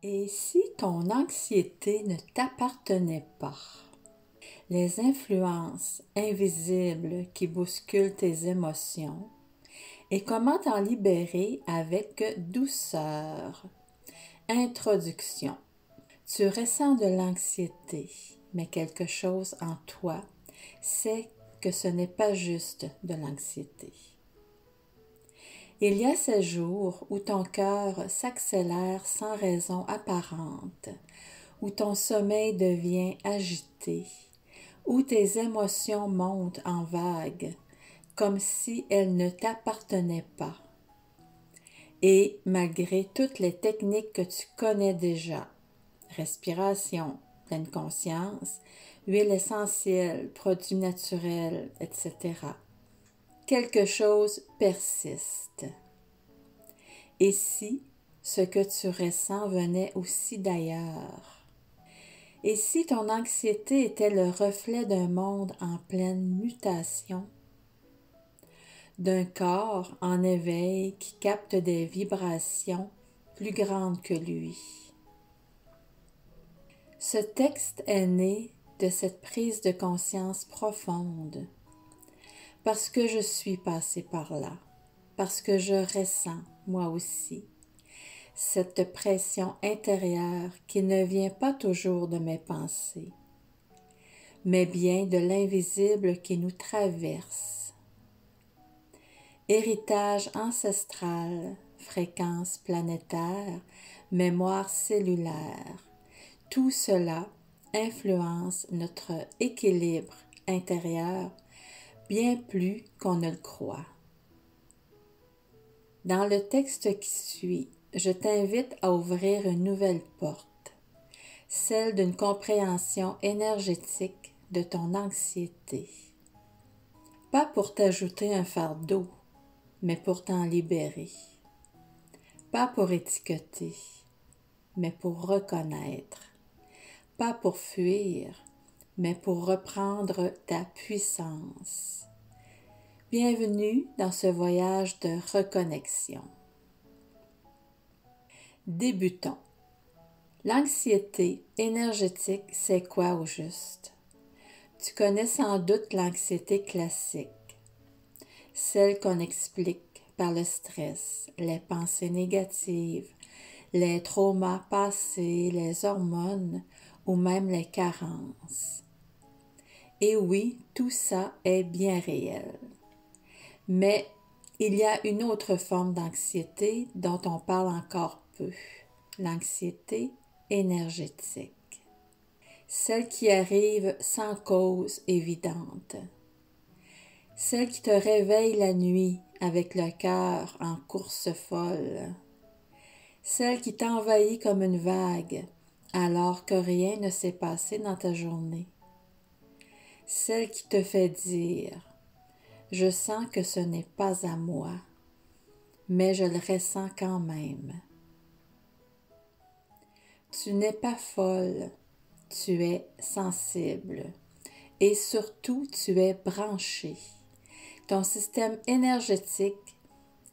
Et si ton anxiété ne t'appartenait pas? Les influences invisibles qui bousculent tes émotions et comment t'en libérer avec douceur. Introduction. Tu ressens de l'anxiété, mais quelque chose en toi sait que ce n'est pas juste de l'anxiété. Il y a ces jours où ton cœur s'accélère sans raison apparente, où ton sommeil devient agité, où tes émotions montent en vagues, comme si elles ne t'appartenaient pas. Et malgré toutes les techniques que tu connais déjà, respiration, pleine conscience, huile essentielle, produits naturels, etc., quelque chose persiste. Et si ce que tu ressens venait aussi d'ailleurs? Et si ton anxiété était le reflet d'un monde en pleine mutation, d'un corps en éveil qui capte des vibrations plus grandes que lui? Ce texte est né de cette prise de conscience profonde, parce que je suis passée par là, parce que je ressens, moi aussi, cette pression intérieure qui ne vient pas toujours de mes pensées, mais bien de l'invisible qui nous traverse. Héritage ancestral, fréquence planétaire, mémoire cellulaire, tout cela influence notre équilibre intérieur bien plus qu'on ne le croit. Dans le texte qui suit, je t'invite à ouvrir une nouvelle porte, celle d'une compréhension énergétique de ton anxiété. Pas pour t'ajouter un fardeau, mais pour t'en libérer. Pas pour étiqueter, mais pour reconnaître. Pas pour fuir, mais pour reprendre ta puissance. Bienvenue dans ce voyage de reconnexion. Débutons. L'anxiété énergétique, c'est quoi au juste? Tu connais sans doute l'anxiété classique, celle qu'on explique par le stress, les pensées négatives, les traumas passés, les hormones ou même les carences. Et oui, tout ça est bien réel. Mais il y a une autre forme d'anxiété dont on parle encore peu, l'anxiété énergétique, celle qui arrive sans cause évidente, celle qui te réveille la nuit avec le cœur en course folle, celle qui t'envahit comme une vague alors que rien ne s'est passé dans ta journée, celle qui te fait dire « Je sens que ce n'est pas à moi, mais je le ressens quand même. » Tu n'es pas folle, tu es sensible et surtout tu es branché. Ton système énergétique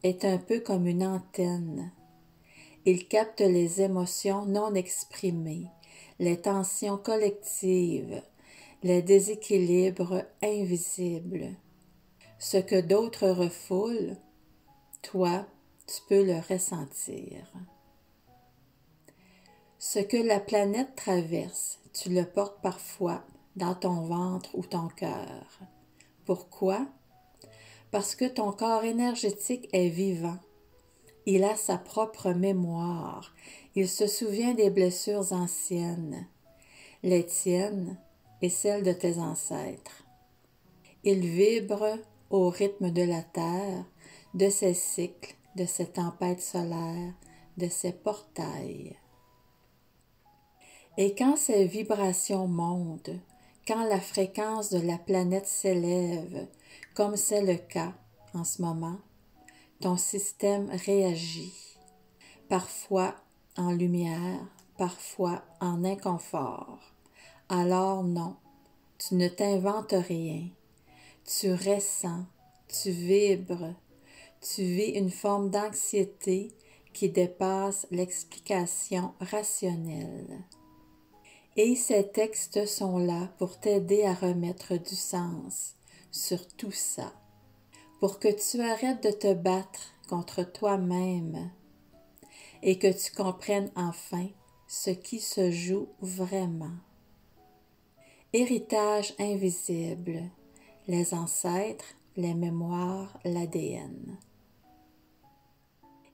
est un peu comme une antenne. Il capte les émotions non exprimées, les tensions collectives, les déséquilibres invisibles. Ce que d'autres refoulent, toi, tu peux le ressentir. Ce que la planète traverse, tu le portes parfois dans ton ventre ou ton cœur. Pourquoi? Parce que ton corps énergétique est vivant. Il a sa propre mémoire. Il se souvient des blessures anciennes, les tiennes et celles de tes ancêtres. Il vibre au rythme de la Terre, de ses cycles, de ses tempêtes solaires, de ses portails. Et quand ces vibrations montent, quand la fréquence de la planète s'élève, comme c'est le cas en ce moment, ton système réagit, parfois en lumière, parfois en inconfort. Alors non, tu ne t'inventes rien, tu ressens, tu vibres, tu vis une forme d'anxiété qui dépasse l'explication rationnelle. Et ces textes sont là pour t'aider à remettre du sens sur tout ça, pour que tu arrêtes de te battre contre toi-même et que tu comprennes enfin ce qui se joue vraiment. Héritage invisible, les ancêtres, les mémoires, l'ADN.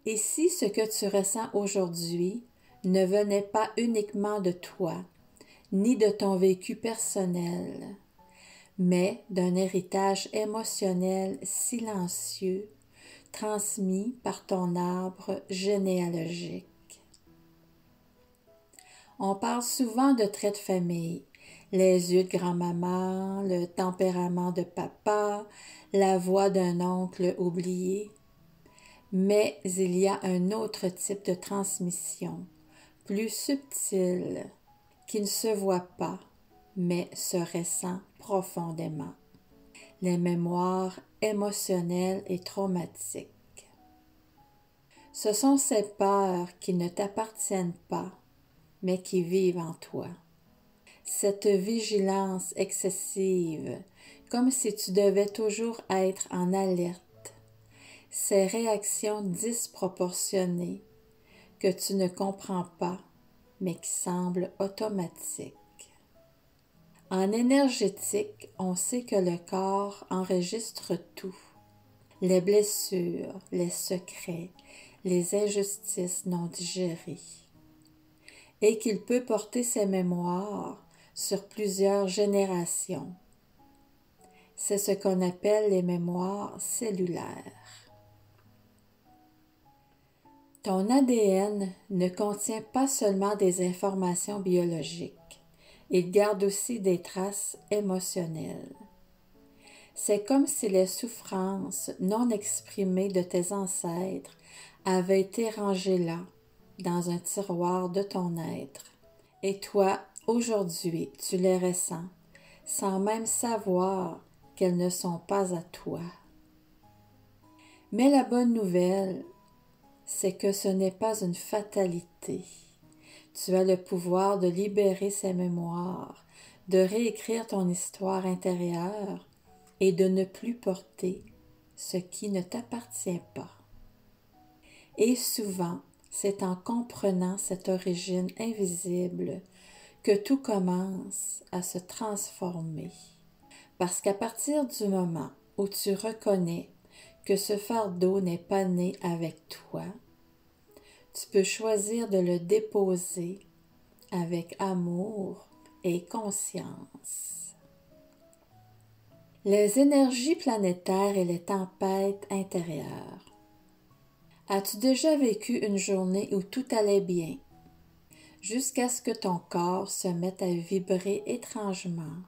Et si ce que tu ressens aujourd'hui ne venait pas uniquement de toi, ni de ton vécu personnel, mais d'un héritage émotionnel silencieux transmis par ton arbre généalogique. On parle souvent de traits de famille, les yeux de grand-maman, le tempérament de papa, la voix d'un oncle oublié. Mais il y a un autre type de transmission, plus subtil, qui ne se voit pas, mais se ressent profondément. Les mémoires émotionnelles et traumatiques. Ce sont ces peurs qui ne t'appartiennent pas, mais qui vivent en toi. Cette vigilance excessive, comme si tu devais toujours être en alerte. Ces réactions disproportionnées que tu ne comprends pas, mais qui semblent automatiques. En énergétique, on sait que le corps enregistre tout. Les blessures, les secrets, les injustices non digérées. Et qu'il peut porter ses mémoires sur plusieurs générations. C'est ce qu'on appelle les mémoires cellulaires. Ton ADN ne contient pas seulement des informations biologiques, il garde aussi des traces émotionnelles. C'est comme si les souffrances non exprimées de tes ancêtres avaient été rangées là, dans un tiroir de ton être. Et toi, aujourd'hui, tu les ressens, sans même savoir qu'elles ne sont pas à toi. Mais la bonne nouvelle, c'est que ce n'est pas une fatalité. Tu as le pouvoir de libérer ces mémoires, de réécrire ton histoire intérieure et de ne plus porter ce qui ne t'appartient pas. Et souvent, c'est en comprenant cette origine invisible que tout commence à se transformer. Parce qu'à partir du moment où tu reconnais que ce fardeau n'est pas né avec toi, tu peux choisir de le déposer avec amour et conscience. Les énergies planétaires et les tempêtes intérieures. As-tu déjà vécu une journée où tout allait bien, jusqu'à ce que ton corps se mette à vibrer étrangement,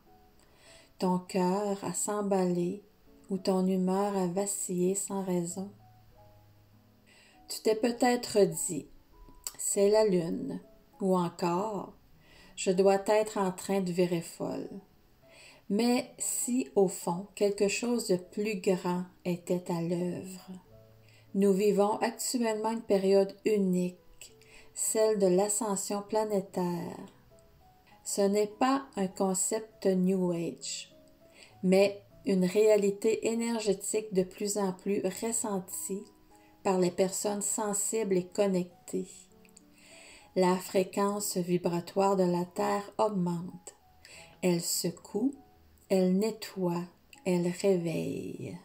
ton cœur à s'emballer ou ton humeur à vaciller sans raison? Tu t'es peut-être dit « c'est la lune » ou encore « je dois être en train de virer folle ». Mais si, au fond, quelque chose de plus grand était à l'œuvre? Nous vivons actuellement une période unique, celle de l'ascension planétaire. Ce n'est pas un concept New Age, mais une réalité énergétique de plus en plus ressentie par les personnes sensibles et connectées. La fréquence vibratoire de la Terre augmente. Elle secoue, elle nettoie, elle réveille.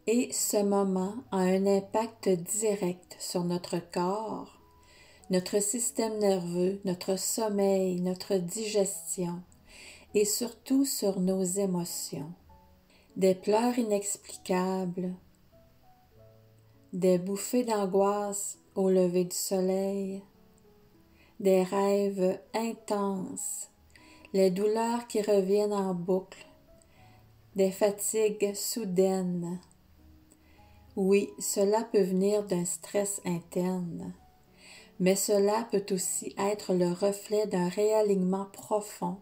Et ce moment a un impact direct sur notre corps, notre système nerveux, notre sommeil, notre digestion et surtout sur nos émotions. Des pleurs inexplicables, des bouffées d'angoisse au lever du soleil, des rêves intenses, les douleurs qui reviennent en boucle, des fatigues soudaines. Oui, cela peut venir d'un stress interne, mais cela peut aussi être le reflet d'un réalignement profond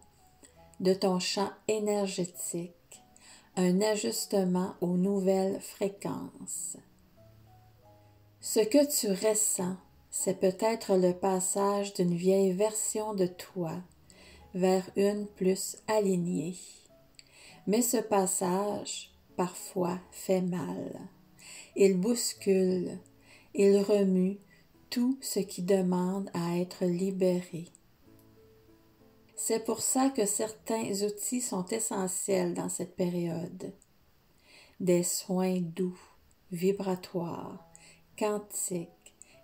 de ton champ énergétique, un ajustement aux nouvelles fréquences. Ce que tu ressens, c'est peut-être le passage d'une vieille version de toi vers une plus alignée. Mais ce passage, parfois, fait mal. Il bouscule, il remue tout ce qui demande à être libéré. C'est pour ça que certains outils sont essentiels dans cette période. Des soins doux, vibratoires, quantiques,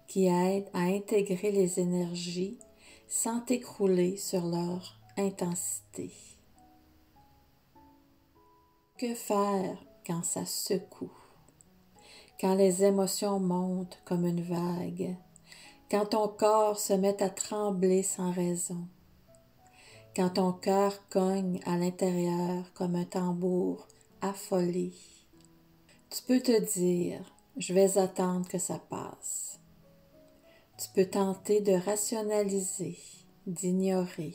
qui aident à intégrer les énergies sans écrouler sur leur intensité. Que faire quand ça secoue? Quand les émotions montent comme une vague? Quand ton corps se met à trembler sans raison? Quand ton cœur cogne à l'intérieur comme un tambour affolé? Tu peux te dire, je vais attendre que ça passe. Tu peux tenter de rationaliser, d'ignorer.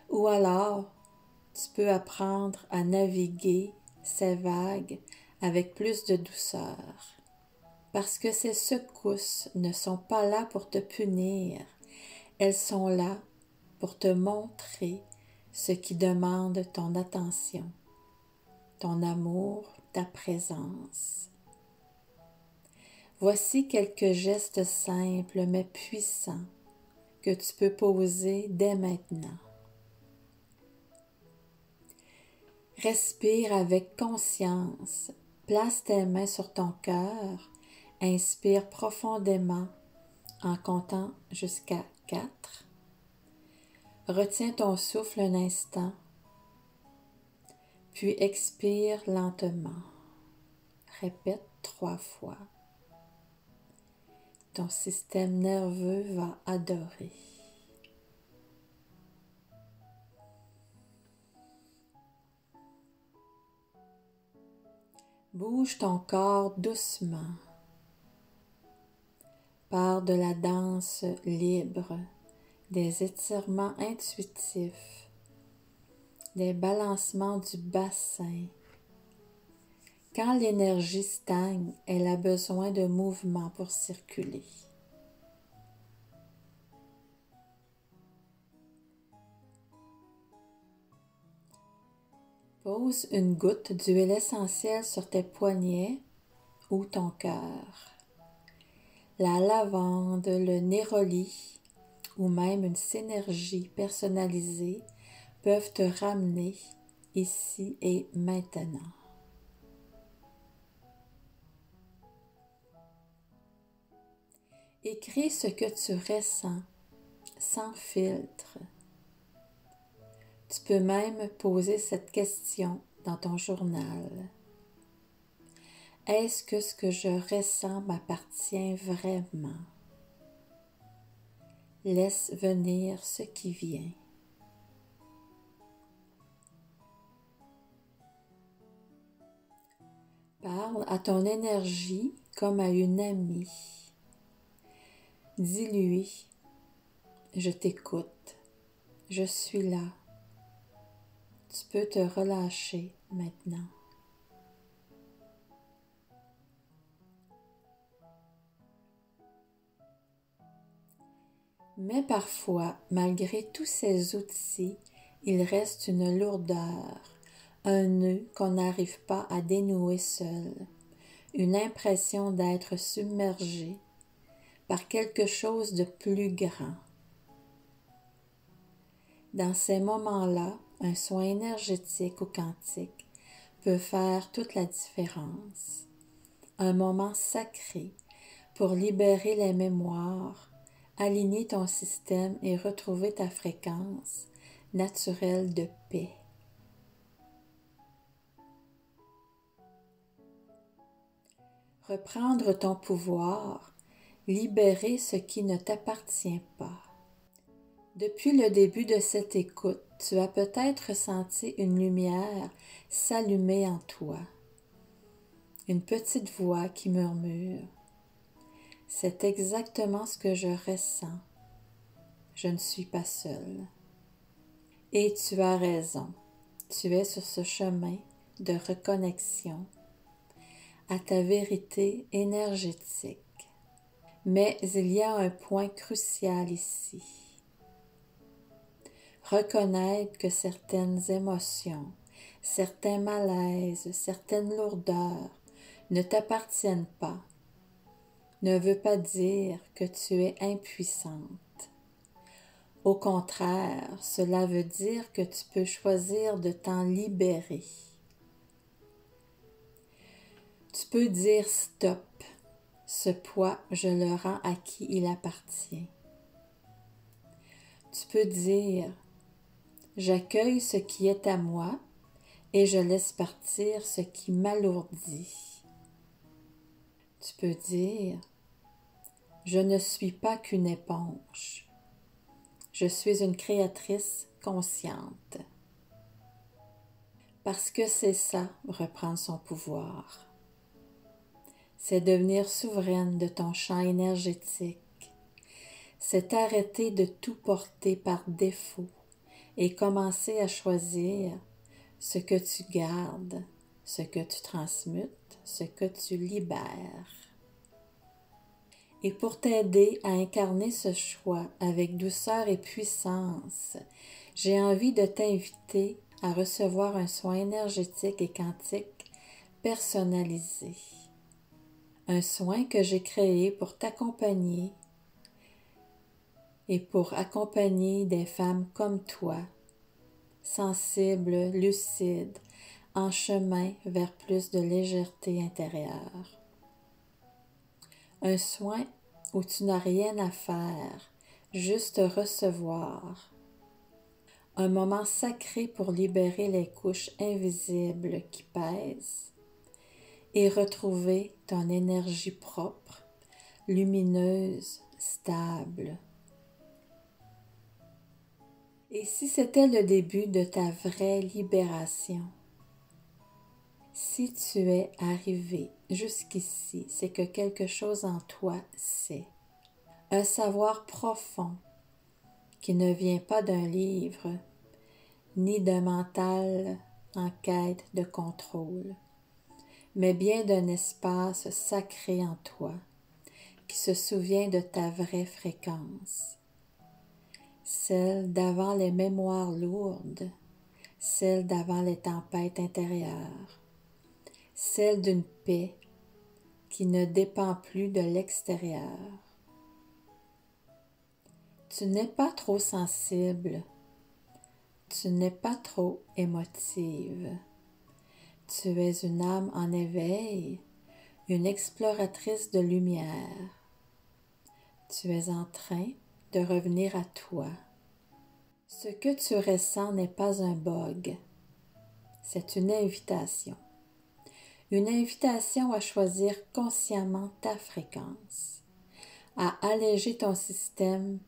Ou alors, tu peux apprendre à naviguer ces vagues avec plus de douceur. Parce que ces secousses ne sont pas là pour te punir, elles sont là pour te montrer ce qui demande ton attention, ton amour, ta présence. Voici quelques gestes simples mais puissants que tu peux poser dès maintenant. Respire avec conscience, place tes mains sur ton cœur, inspire profondément en comptant jusqu'à 4. Retiens ton souffle un instant, puis expire lentement. Répète 3 fois. Ton système nerveux va adorer. Bouge ton corps doucement. Pars de la danse libre, des étirements intuitifs, des balancements du bassin. Quand l'énergie stagne, elle a besoin de mouvement pour circuler. Pose une goutte d'huile essentielle sur tes poignets ou ton cœur. La lavande, le néroli ou même une synergie personnalisée peuvent te ramener ici et maintenant. Écris ce que tu ressens sans filtre. Tu peux même poser cette question dans ton journal. Est-ce que ce que je ressens m'appartient vraiment? Laisse venir ce qui vient. Parle à ton énergie comme à une amie. Dis-lui, je t'écoute, je suis là. Tu peux te relâcher maintenant. Mais parfois, malgré tous ces outils, il reste une lourdeur, un nœud qu'on n'arrive pas à dénouer seul, une impression d'être submergé par quelque chose de plus grand. Dans ces moments-là, un soin énergétique ou quantique peut faire toute la différence. Un moment sacré pour libérer les mémoires, aligner ton système et retrouver ta fréquence naturelle de paix. Reprendre ton pouvoir, libérer ce qui ne t'appartient pas. Depuis le début de cette écoute, tu as peut-être senti une lumière s'allumer en toi. Une petite voix qui murmure « C'est exactement ce que je ressens. Je ne suis pas seule. » Et tu as raison. Tu es sur ce chemin de reconnexion à ta vérité énergétique. Mais il y a un point crucial ici. Reconnaître que certaines émotions, certains malaises, certaines lourdeurs ne t'appartiennent pas ne veut pas dire que tu es impuissante. Au contraire, cela veut dire que tu peux choisir de t'en libérer. Tu peux dire stop, ce poids, je le rends à qui il appartient. Tu peux dire j'accueille ce qui est à moi et je laisse partir ce qui m'alourdit. Tu peux dire je ne suis pas qu'une éponge. Je suis une créatrice consciente. Parce que c'est ça, reprendre son pouvoir. C'est devenir souveraine de ton champ énergétique. C'est arrêter de tout porter par défaut et commencer à choisir ce que tu gardes, ce que tu transmutes, ce que tu libères. Et pour t'aider à incarner ce choix avec douceur et puissance, j'ai envie de t'inviter à recevoir un soin énergétique et quantique personnalisé. Un soin que j'ai créé pour t'accompagner et pour accompagner des femmes comme toi, sensibles, lucides, en chemin vers plus de légèreté intérieure. Un soin où tu n'as rien à faire, juste recevoir. Un moment sacré pour libérer les couches invisibles qui pèsent et retrouver ton énergie propre, lumineuse, stable. Et si c'était le début de ta vraie libération? Si tu es arrivé jusqu'ici, c'est que quelque chose en toi sait. Un savoir profond qui ne vient pas d'un livre, ni d'un mental en quête de contrôle, mais bien d'un espace sacré en toi qui se souvient de ta vraie fréquence, celle d'avant les mémoires lourdes, celle d'avant les tempêtes intérieures, celle d'une paix qui ne dépend plus de l'extérieur. Tu n'es pas trop sensible, tu n'es pas trop émotive. Tu es une âme en éveil, une exploratrice de lumière. Tu es en train de revenir à toi. Ce que tu ressens n'est pas un bug, c'est une invitation. Une invitation à choisir consciemment ta fréquence, à alléger ton système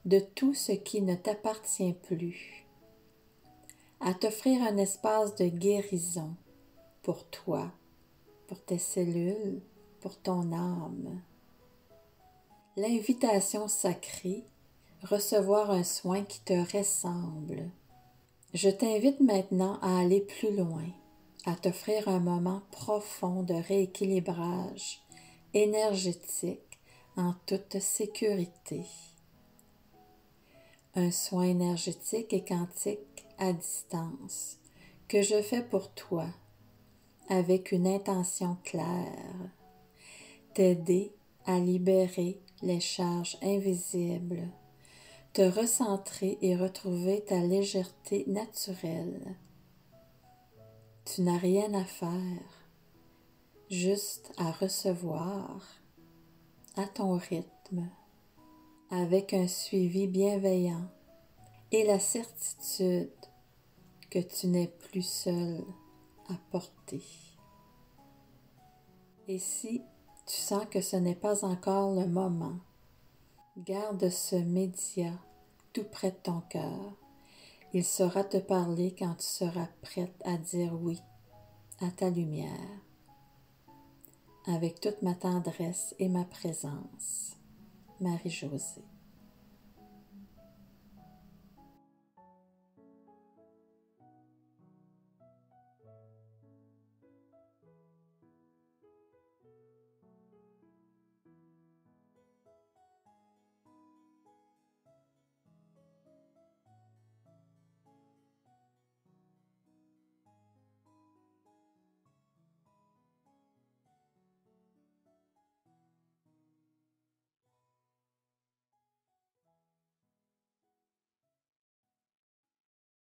de tout ce qui ne t'appartient plus, à t'offrir un espace de guérison pour toi, pour tes cellules, pour ton âme. L'invitation sacrée, recevoir un soin qui te ressemble. Je t'invite maintenant à aller plus loin, à t'offrir un moment profond de rééquilibrage énergétique en toute sécurité. Un soin énergétique et quantique à distance que je fais pour toi avec une intention claire, t'aider à libérer les charges invisibles, te recentrer et retrouver ta légèreté naturelle. Tu n'as rien à faire, juste à recevoir à ton rythme, avec un suivi bienveillant et la certitude que tu n'es plus seul à porter. Et si tu sens que ce n'est pas encore le moment, garde ce média tout près de ton cœur. Il saura te parler quand tu seras prête à dire oui à ta lumière, avec toute ma tendresse et ma présence. Marie-Josée.